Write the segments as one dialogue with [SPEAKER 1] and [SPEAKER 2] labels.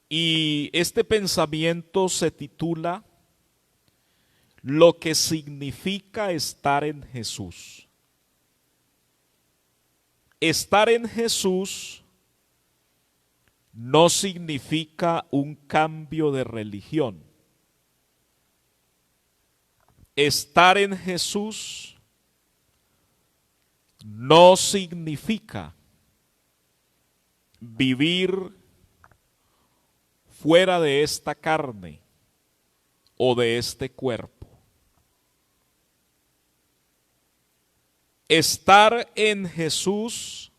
[SPEAKER 1] Y este pensamiento se titula Lo que significa estar en Jesús. Estar en Jesús no significa un cambio de religión. Estar en Jesús no significa vivir fuera de esta carne o de este cuerpo. Estar en Jesús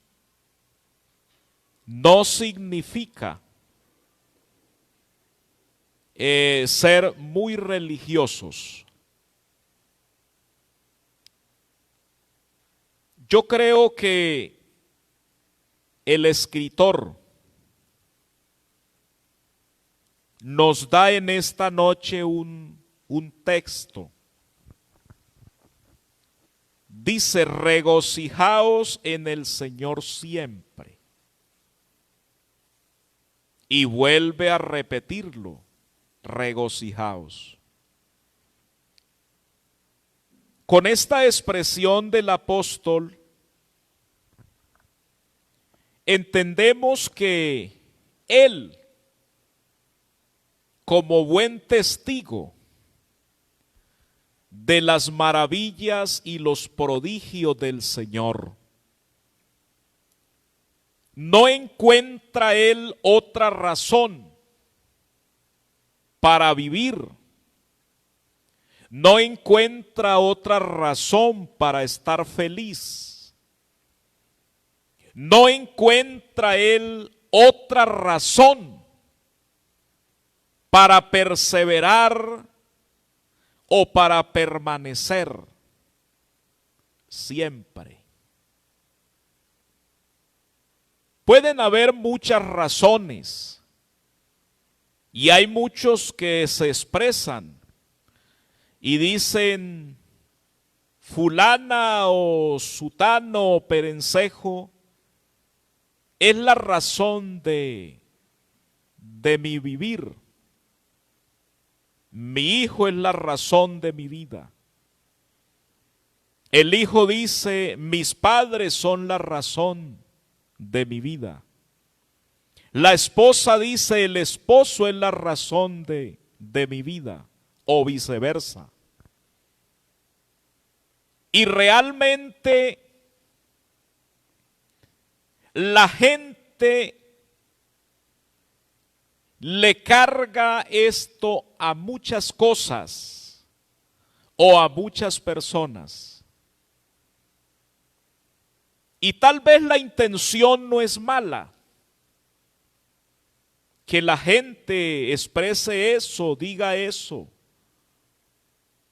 [SPEAKER 1] no significa ser muy religiosos. Yo creo que el escritor nos da en esta noche un texto. Dice, regocijaos en el Señor siempre. Y vuelve a repetirlo, regocijaos. Con esta expresión del apóstol, entendemos que él, como buen testigo de las maravillas y los prodigios del Señor, no encuentra él otra razón para vivir, no encuentra otra razón para estar feliz, no encuentra él otra razón para perseverar o para permanecer siempre. Pueden haber muchas razones y hay muchos que se expresan y dicen fulana o sutano o perencejo es la razón de mi vivir. Mi hijo es la razón de mi vida. El hijo dice, mis padres son la razón de mi vida. La esposa dice, el esposo es la razón de mi vida, o viceversa. Y realmente la gente le carga esto a muchas cosas o a muchas personas. Y tal vez la intención no es mala, que la gente exprese eso, diga eso,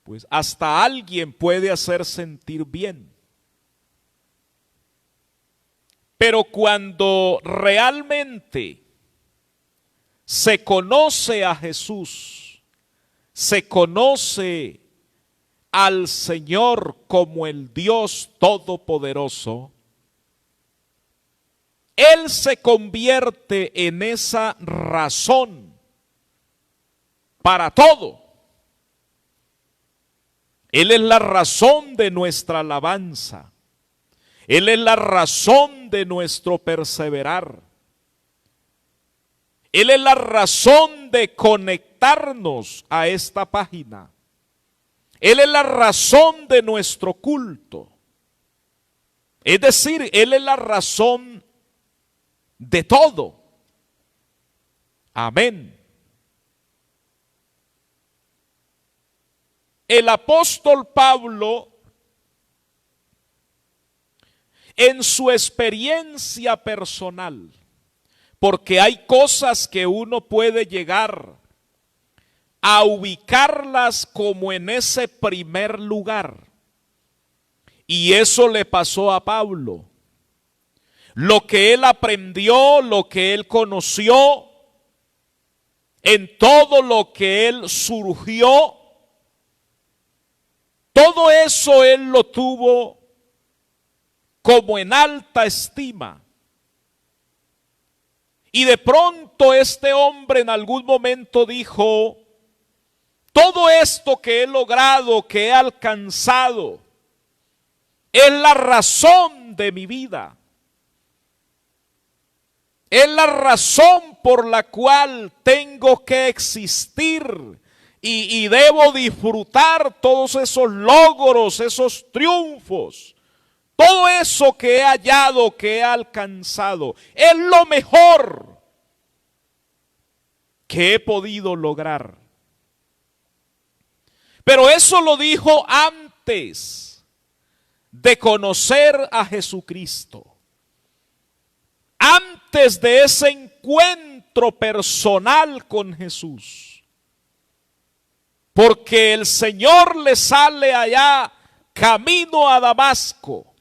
[SPEAKER 1] pues hasta alguien puede hacer sentir bien. Pero cuando realmente se conoce a Jesús, se conoce al Señor como el Dios Todopoderoso, Él se convierte en esa razón para todo. Él es la razón de nuestra alabanza. Él es la razón de nuestro perseverar. Él es la razón de conectarnos a esta página. Él es la razón de nuestro culto. Es decir, Él es la razón de todo. Amén. El apóstol Pablo, en su experiencia personal, porque hay cosas que uno puede llegar a ubicarlas como en ese primer lugar. Y eso le pasó a Pablo. Lo que él aprendió, lo que él conoció, en todo lo que él surgió, todo eso él lo tuvo como en alta estima. Y de pronto este hombre en algún momento dijo, todo esto que he logrado, que he alcanzado, es la razón de mi vida. Es la razón por la cual tengo que existir y debo disfrutar todos esos logros, esos triunfos. Todo eso que he hallado, que he alcanzado, es lo mejor que he podido lograr. Pero eso lo dijo antes de conocer a Jesucristo. Antes de ese encuentro personal con Jesús. Porque el Señor le sale allá camino a Damasco.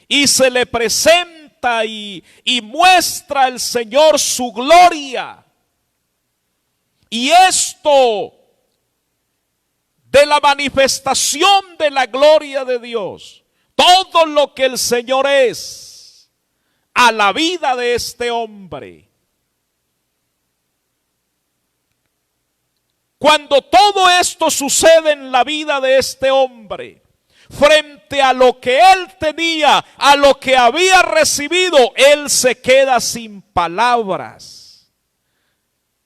[SPEAKER 1] Y se le presenta y muestra el Señor su gloria. Y esto de la manifestación de la gloria de Dios, todo lo que el Señor es a la vida de este hombre. Cuando todo esto sucede en la vida de este hombre, frente a lo que él tenía, a lo que había recibido, él se queda sin palabras.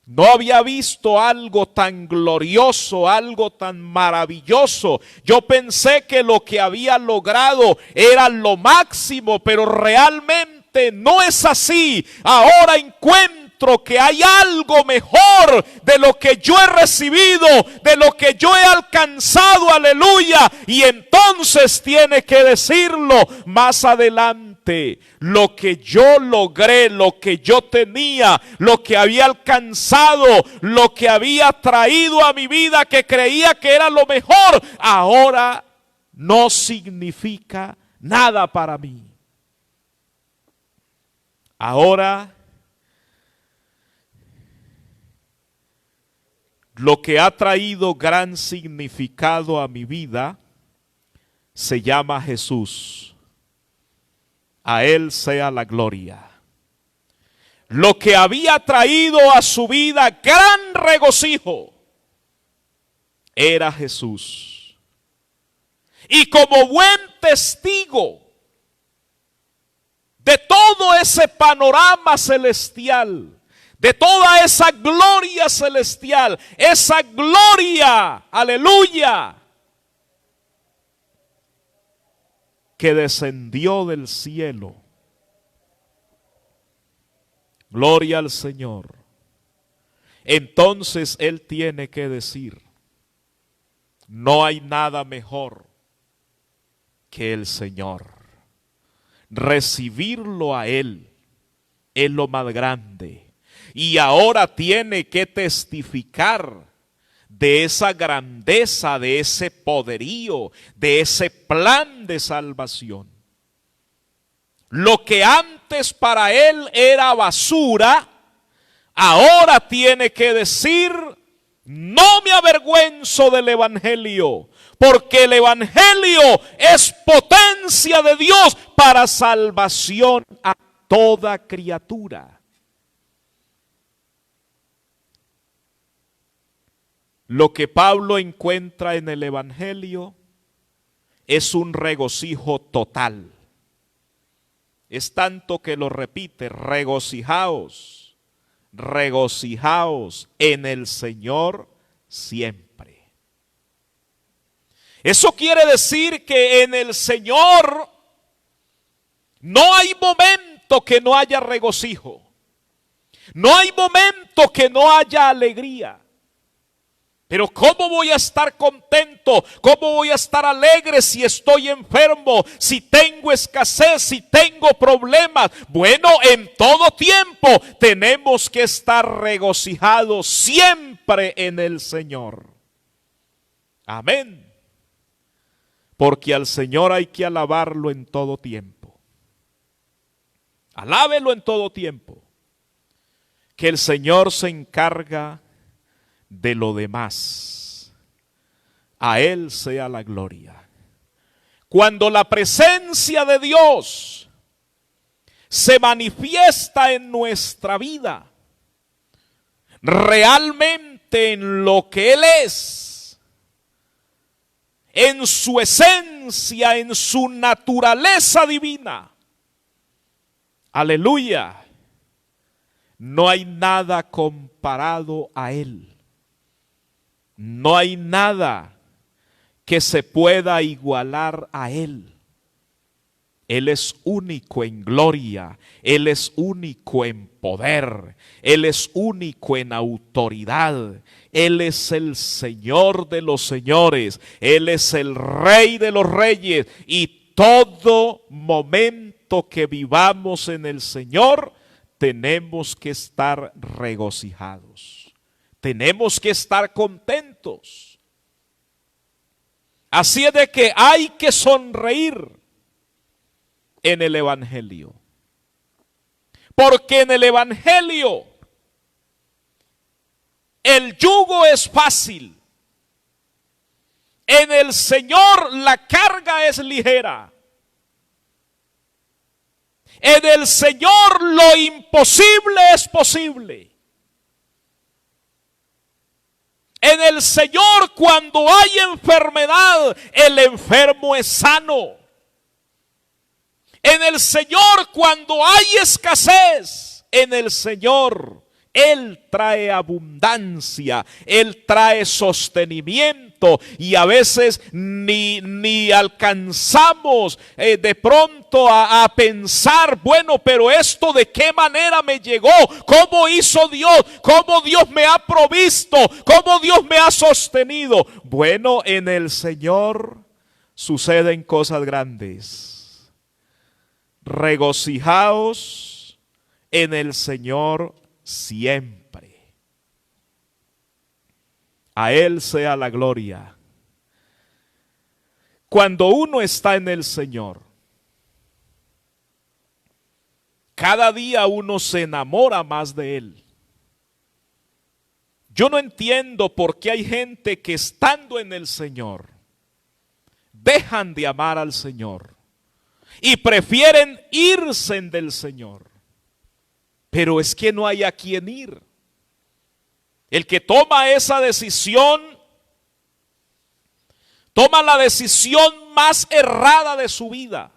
[SPEAKER 1] No había visto algo tan glorioso, algo tan maravilloso. Yo pensé que lo que había logrado era lo máximo, pero realmente no es así. Ahora encuentro que hay algo mejor de lo que yo he recibido, de lo que yo he alcanzado, aleluya. Y entonces tiene que decirlo más adelante. Lo que yo logré, lo que yo tenía, lo que había alcanzado, lo que había traído a mi vida, que creía que era lo mejor, ahora no significa nada para mí. Ahora lo que ha traído gran significado a mi vida se llama Jesús. A Él sea la gloria. Lo que había traído a su vida gran regocijo era Jesús. Y como buen testigo de todo ese panorama celestial, de toda esa gloria celestial, esa gloria, aleluya, que descendió del cielo. Gloria al Señor. Entonces Él tiene que decir, no hay nada mejor que el Señor. Recibirlo a Él es lo más grande. Y ahora tiene que testificar de esa grandeza, de ese poderío, de ese plan de salvación. Lo que antes para él era basura, ahora tiene que decir, no me avergüenzo del Evangelio, porque el Evangelio es potencia de Dios para salvación a toda criatura. Lo que Pablo encuentra en el Evangelio es un regocijo total. Es tanto que lo repite, regocijaos, regocijaos en el Señor siempre. Eso quiere decir que en el Señor no hay momento que no haya regocijo. No hay momento que no haya alegría. Pero ¿cómo voy a estar contento? ¿Cómo voy a estar alegre si estoy enfermo? Si tengo escasez, si tengo problemas. Bueno, en todo tiempo tenemos que estar regocijados siempre en el Señor. Amén. Porque al Señor hay que alabarlo en todo tiempo. Alábelo en todo tiempo. Que el Señor se encarga de lo demás. A Él sea la gloria. Cuando la presencia de Dios se manifiesta en nuestra vida, realmente en lo que Él es, en su esencia, en su naturaleza divina. Aleluya. No hay nada comparado a Él. No hay nada que se pueda igualar a Él. Él es único en gloria, Él es único en poder, Él es único en autoridad, Él es el Señor de los señores, Él es el Rey de los reyes, y todo momento que vivamos en el Señor tenemos que estar regocijados, tenemos que estar contentos. Así es de que hay que sonreír en el Evangelio, porque en el Evangelio el yugo es fácil, en el Señor la carga es ligera, en el Señor lo imposible es posible, en el Señor cuando hay enfermedad el enfermo es sano. En el Señor cuando hay escasez, en el Señor Él trae abundancia, Él trae sostenimiento, y a veces ni alcanzamos de pronto a pensar, bueno, pero esto de qué manera me llegó, cómo hizo Dios, cómo Dios me ha provisto, cómo Dios me ha sostenido. Bueno, en el Señor suceden cosas grandes. Regocijaos en el Señor siempre. A Él sea la gloria. Cuando uno está en el Señor, cada día uno se enamora más de Él. Yo no entiendo por qué hay gente que estando en el Señor dejan de amar al Señor y prefieren irse del Señor. Pero es que no hay a quien ir. El que toma esa decisión, toma la decisión más errada de su vida.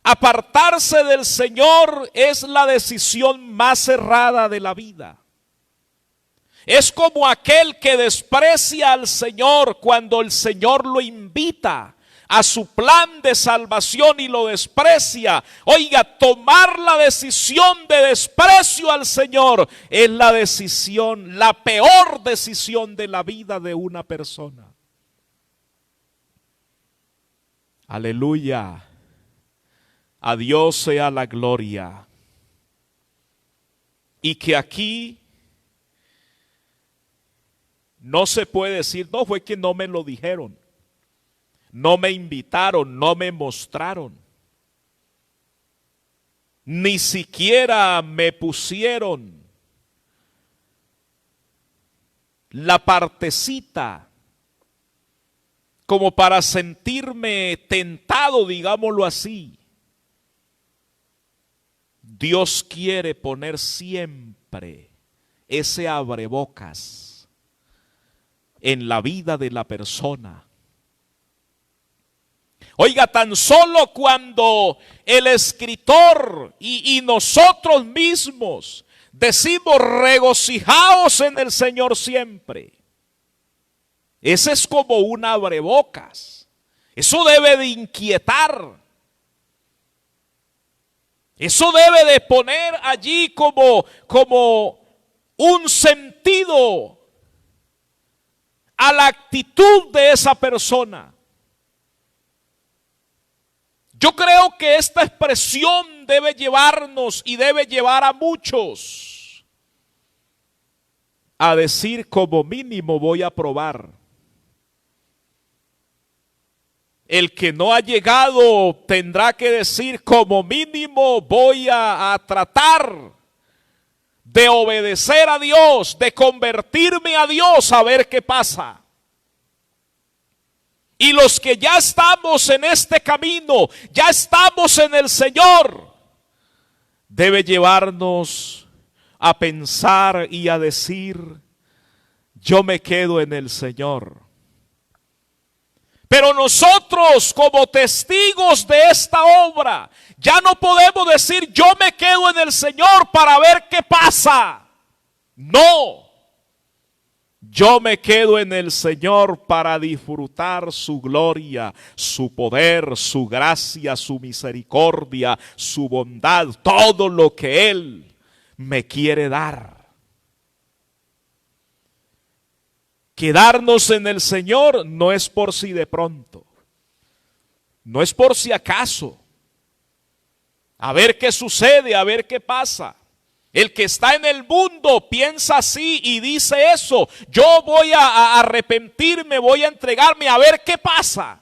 [SPEAKER 1] Apartarse del Señor es la decisión más errada de la vida. Es como aquel que desprecia al Señor cuando el Señor lo invita a su plan de salvación y lo desprecia. Oiga, tomar la decisión de desprecio al Señor es la decisión, la peor decisión de la vida de una persona. Aleluya. A Dios sea la gloria. Y que aquí no se puede decir, no, fue que no me lo dijeron. No me invitaron, no me mostraron. Ni siquiera me pusieron la partecita como para sentirme tentado, digámoslo así. Dios quiere poner siempre ese abrebocas en la vida de la persona. Oiga, tan solo cuando el escritor y nosotros mismos decimos regocijaos en el Señor siempre. Ese es como un abrebocas. Eso debe de inquietar. Eso debe de poner allí como un sentido a la actitud de esa persona. Yo creo que esta expresión debe llevarnos y debe llevar a muchos a decir como mínimo voy a probar. El que no ha llegado tendrá que decir como mínimo voy a tratar de obedecer a Dios, de convertirme a Dios a ver qué pasa. Y los que ya estamos en este camino, ya estamos en el Señor, debe llevarnos a pensar y a decir: yo me quedo en el Señor. Pero nosotros, como testigos de esta obra, ya no podemos decir: yo me quedo en el Señor para ver qué pasa. No, yo me quedo en el Señor para disfrutar su gloria, su poder, su gracia, su misericordia, su bondad, todo lo que Él me quiere dar. Quedarnos en el Señor no es por si de pronto, no es por si acaso, a ver qué sucede, a ver qué pasa. El que está en el mundo piensa así y dice eso: yo voy a arrepentirme, voy a entregarme a ver qué pasa.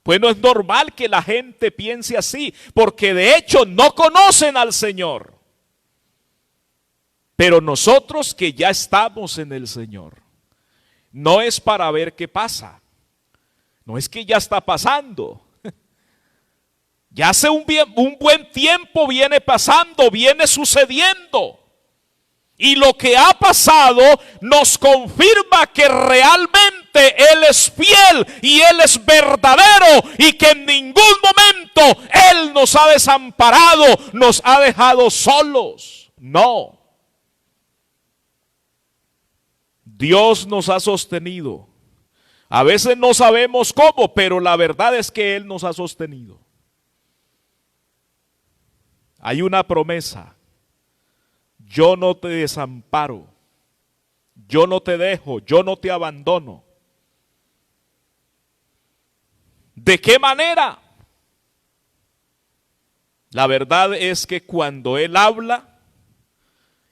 [SPEAKER 1] Pues no es normal que la gente piense así, porque de hecho no conocen al Señor. Pero nosotros que ya estamos en el Señor, no es para ver qué pasa, no es que ya está pasando. Ya hace un buen tiempo viene pasando, viene sucediendo. Y lo que ha pasado nos confirma que realmente Él es fiel y Él es verdadero, y que en ningún momento Él nos ha desamparado, nos ha dejado solos. No. Dios nos ha sostenido. A veces no sabemos cómo, pero la verdad es que Él nos ha sostenido. Hay una promesa: yo no te desamparo, yo no te dejo, yo no te abandono. ¿De qué manera? La verdad es que cuando Él habla,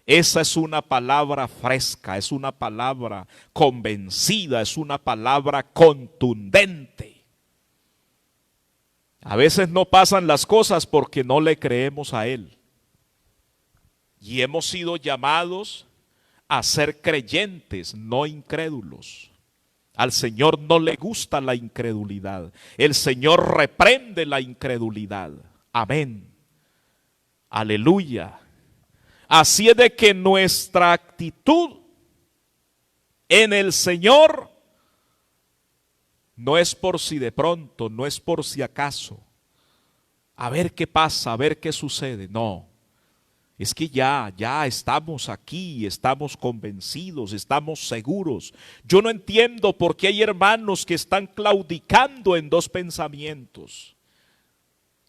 [SPEAKER 1] esa es una palabra fresca, es una palabra convencida, es una palabra contundente. A veces no pasan las cosas porque no le creemos a Él. Y hemos sido llamados a ser creyentes, no incrédulos. Al Señor no le gusta la incredulidad. El Señor reprende la incredulidad. Amén. Aleluya. Así es de que nuestra actitud en el Señor no es por si de pronto, no es por si acaso, a ver qué pasa, a ver qué sucede. No, es que ya estamos aquí, estamos convencidos, estamos seguros. Yo no entiendo por qué hay hermanos que están claudicando en dos pensamientos,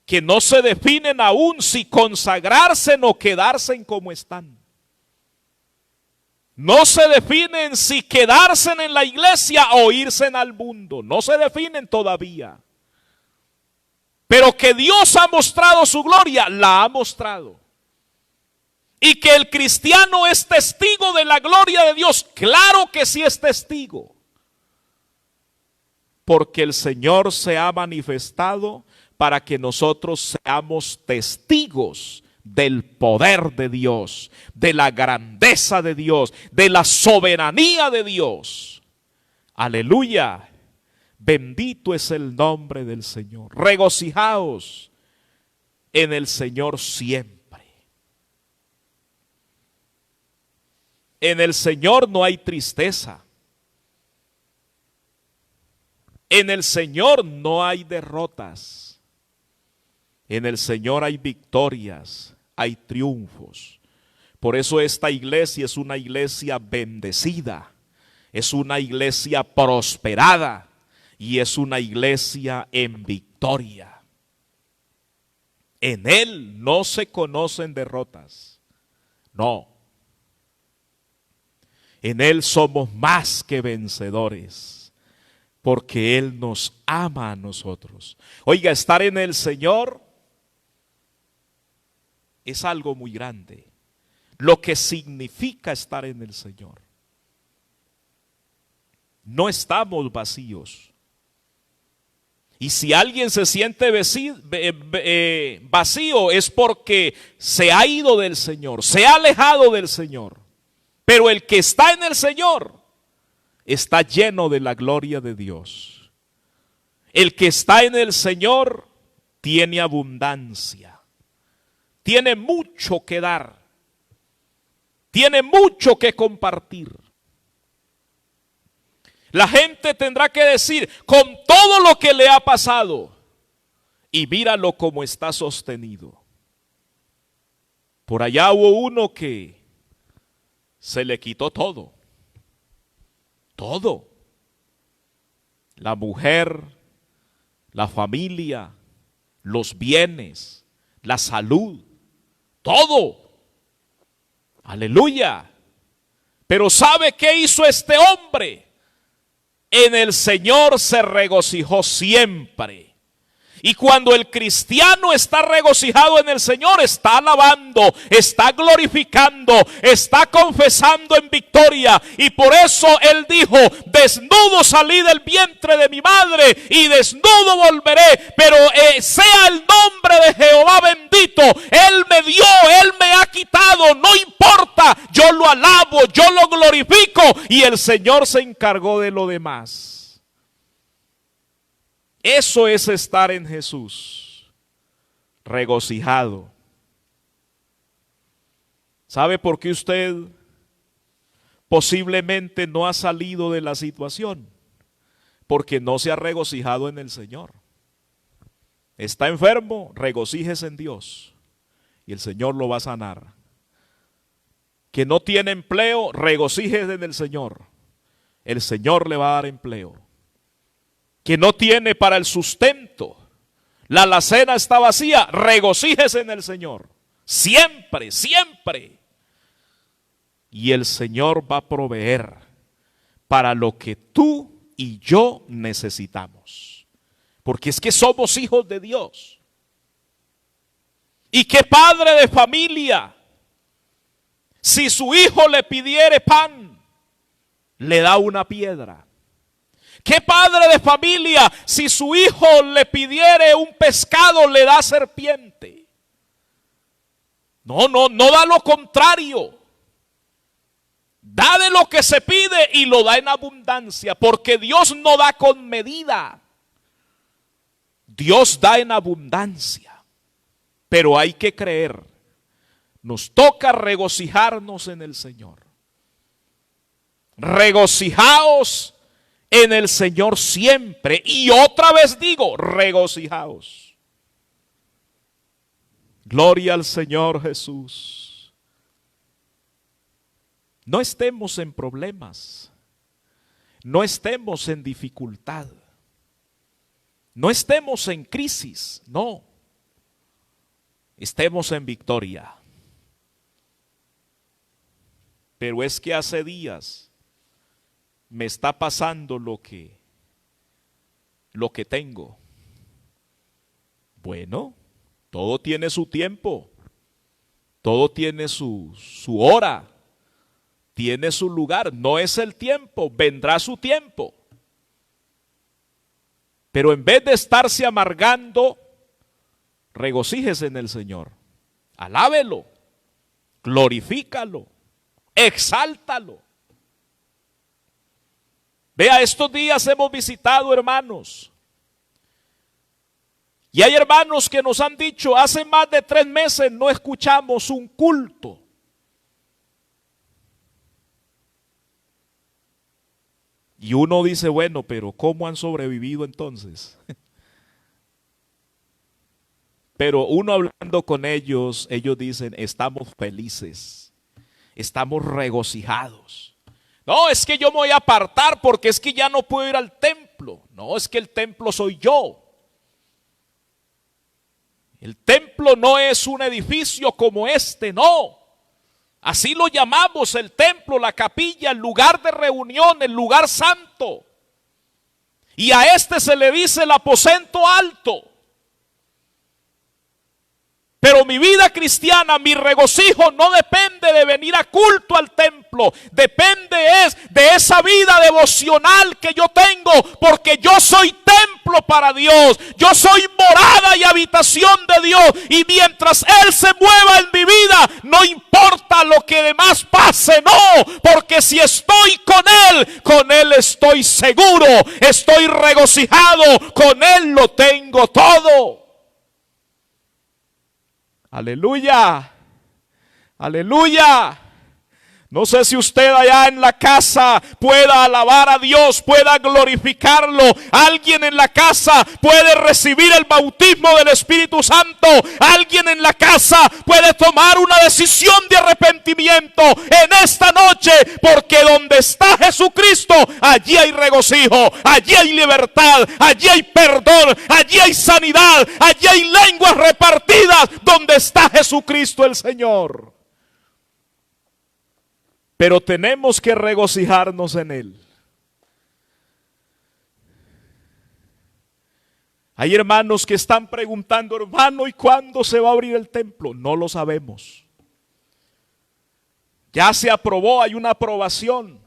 [SPEAKER 1] que no se definen aún si consagrarse o quedarse en como están. No se definen si quedarse en la iglesia o irse al mundo. No se definen todavía. Pero que Dios ha mostrado su gloria, la ha mostrado. Y que el cristiano es testigo de la gloria de Dios, claro que sí es testigo. Porque el Señor se ha manifestado para que nosotros seamos testigos del poder de Dios, de la grandeza de Dios, de la soberanía de Dios. Aleluya. Bendito es el nombre del Señor. Regocijaos en el Señor siempre. En el Señor no hay tristeza. En el Señor no hay derrotas. En el Señor hay victorias, hay triunfos. Por eso esta iglesia es una iglesia bendecida, es una iglesia prosperada y es una iglesia en victoria. En Él no se conocen derrotas, no. En Él somos más que vencedores, porque Él nos ama a nosotros. Oiga, estar en el Señor es algo muy grande, lo que significa estar en el Señor. No estamos vacíos. Y si alguien se siente vacío es porque se ha ido del Señor, se ha alejado del Señor. Pero el que está en el Señor está lleno de la gloria de Dios. El que está en el Señor tiene abundancia, tiene mucho que dar, tiene mucho que compartir. La gente tendrá que decir, con todo lo que le ha pasado, y míralo como está sostenido. Por allá hubo uno que se le quitó todo. Todo. La mujer, la familia, los bienes, la salud, todo. Aleluya. Pero ¿sabe qué hizo este hombre? En el Señor se regocijó siempre. Y cuando el cristiano está regocijado en el Señor, está alabando, está glorificando, está confesando en victoria. Y por eso él dijo, desnudo salí del vientre de mi madre y desnudo volveré. Pero sea el nombre de Jehová bendito. Él me dio, él me ha quitado, no importa. Yo lo alabo, yo lo glorifico y el Señor se encargó de lo demás. Eso es estar en Jesús, regocijado. ¿Sabe por qué usted posiblemente no ha salido de la situación? Porque no se ha regocijado en el Señor. Está enfermo, regocíjese en Dios y el Señor lo va a sanar. Que no tiene empleo, regocíjese en el Señor. El Señor le va a dar empleo. Que no tiene para el sustento, la alacena está vacía, regocíjese en el Señor. Siempre, siempre. Y el Señor va a proveer para lo que tú y yo necesitamos. Porque es que somos hijos de Dios. ¿Y qué padre de familia, si su hijo le pidiere pan, le da una piedra? ¿Qué padre de familia, si su hijo le pidiere un pescado, le da serpiente? No da lo contrario. Da de lo que se pide y lo da en abundancia, porque Dios no da con medida. Dios da en abundancia, pero hay que creer. Nos toca regocijarnos en el Señor. Regocijaos en el Señor siempre. Y otra vez digo, regocijaos. Gloria al Señor Jesús. No estemos en problemas. No estemos en dificultad. No estemos en crisis. No. Estemos en victoria. Pero es que hace días me está pasando lo que tengo. Bueno, todo tiene su tiempo, todo tiene su hora, tiene su lugar. No es el tiempo, vendrá su tiempo. Pero en vez de estarse amargando, regocíjese en el Señor. Alábelo, glorifícalo, exáltalo. Vea, estos días hemos visitado hermanos. Y hay hermanos que nos han dicho, hace más de 3 meses no escuchamos un culto. Y uno dice, bueno, pero ¿cómo han sobrevivido entonces? Pero uno hablando con ellos, ellos dicen, estamos felices, estamos regocijados. No, es que yo me voy a apartar porque es que ya no puedo ir al templo. No, es que el templo soy yo. El templo no es un edificio como este, no. Así lo llamamos el templo, la capilla, el lugar de reunión, el lugar santo. Y a este se le dice el aposento alto. Pero mi vida cristiana, mi regocijo no depende de venir a culto al templo. Depende de esa vida devocional que yo tengo. Porque yo soy templo para Dios. Yo soy morada y habitación de Dios. Y mientras Él se mueva en mi vida, no importa lo que demás pase, no. Porque si estoy con Él estoy seguro. Estoy regocijado. Con Él lo tengo todo. Aleluya. Aleluya. No sé si usted allá en la casa pueda alabar a Dios, pueda glorificarlo. Alguien en la casa puede recibir el bautismo del Espíritu Santo. Alguien en la casa puede tomar una decisión de arrepentimiento en esta noche, porque donde está Jesucristo, allí hay regocijo, allí hay libertad, allí hay perdón, allí hay sanidad, allí hay lenguas repartidas, donde está Jesucristo el Señor. Pero tenemos que regocijarnos en Él. Hay hermanos que están preguntando, hermano, ¿y cuándo se va a abrir el templo? No lo sabemos. Ya se aprobó, hay una aprobación.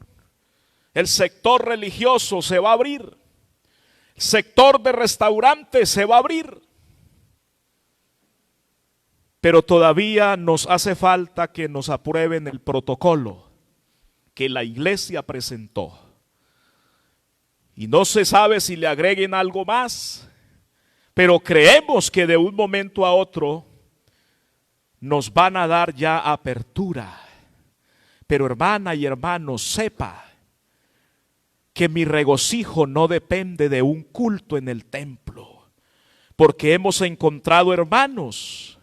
[SPEAKER 1] El sector religioso se va a abrir. El sector de restaurantes se va a abrir. Pero todavía nos hace falta que nos aprueben el protocolo que la iglesia presentó. Y no se sabe si le agreguen algo más, pero creemos que de un momento a otro nos van a dar ya apertura. Pero hermana y hermano, sepa que mi regocijo no depende de un culto en el templo, porque hemos encontrado hermanos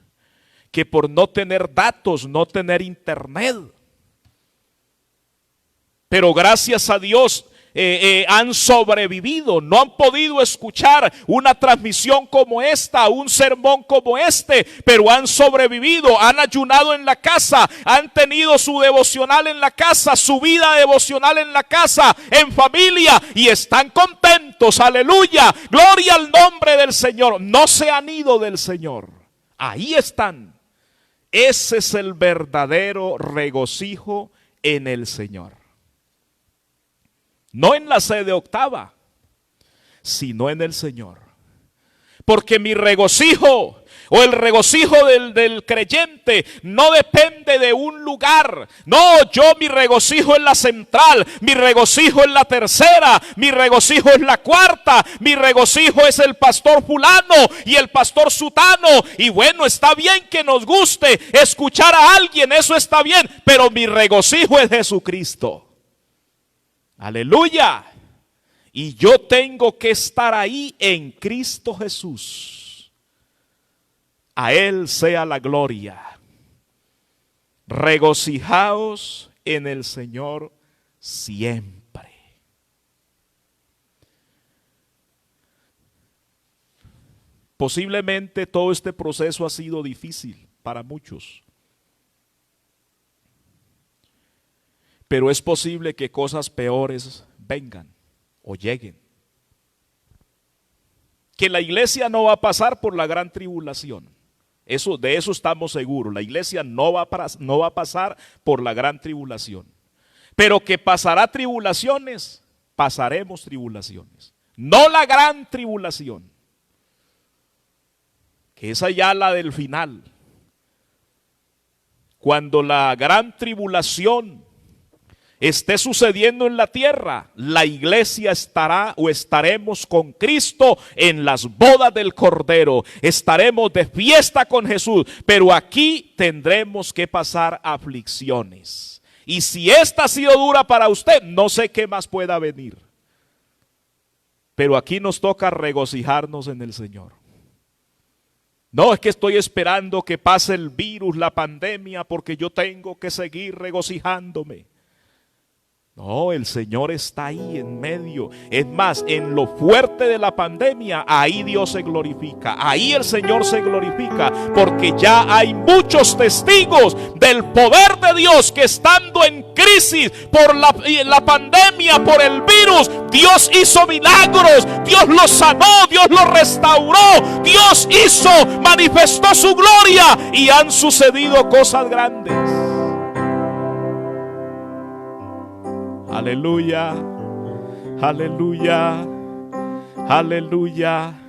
[SPEAKER 1] que por no tener datos, no tener internet, pero gracias a Dios han sobrevivido, no han podido escuchar una transmisión como esta, un sermón como este, pero han sobrevivido, han ayunado en la casa, han tenido su devocional en la casa, su vida devocional en la casa, en familia, y están contentos, aleluya, gloria al nombre del Señor. No se han ido del Señor, ahí están. Ese es el verdadero regocijo en el Señor. No en la sede octava, sino en el Señor. Porque mi regocijo o el regocijo del creyente no depende de un lugar. No, mi regocijo es la central, mi regocijo es la tercera, mi regocijo es la cuarta, mi regocijo es el pastor fulano y el pastor sutano. Y bueno, está bien que nos guste escuchar a alguien, eso está bien, pero mi regocijo es Jesucristo. Aleluya. Y yo tengo que estar ahí en Cristo Jesús. A Él sea la gloria. Regocijaos en el Señor siempre. Posiblemente todo este proceso ha sido difícil para muchos. Pero es posible que cosas peores vengan o lleguen. Que la iglesia no va a pasar por la gran tribulación. De eso estamos seguros. La iglesia no va a pasar por la gran tribulación. Pero que pasará tribulaciones, pasaremos tribulaciones. No la gran tribulación, que esa ya la del final. Cuando la gran tribulación esté sucediendo en la tierra, la iglesia estará o estaremos con Cristo en las bodas del Cordero. Estaremos de fiesta con Jesús, pero aquí tendremos que pasar aflicciones. Y si esta ha sido dura para usted, no sé qué más pueda venir. Pero aquí nos toca regocijarnos en el Señor. No es que estoy esperando que pase el virus, la pandemia, porque yo tengo que seguir regocijándome. No, el Señor está ahí en medio. Es más, en lo fuerte de la pandemia, ahí Dios se glorifica. Ahí el Señor se glorifica, porque ya hay muchos testigos del poder de Dios que estando en crisis por la pandemia, por el virus, Dios hizo milagros, Dios los sanó, Dios los restauró, Dios manifestó su gloria y han sucedido cosas grandes. Aleluya, aleluya, aleluya.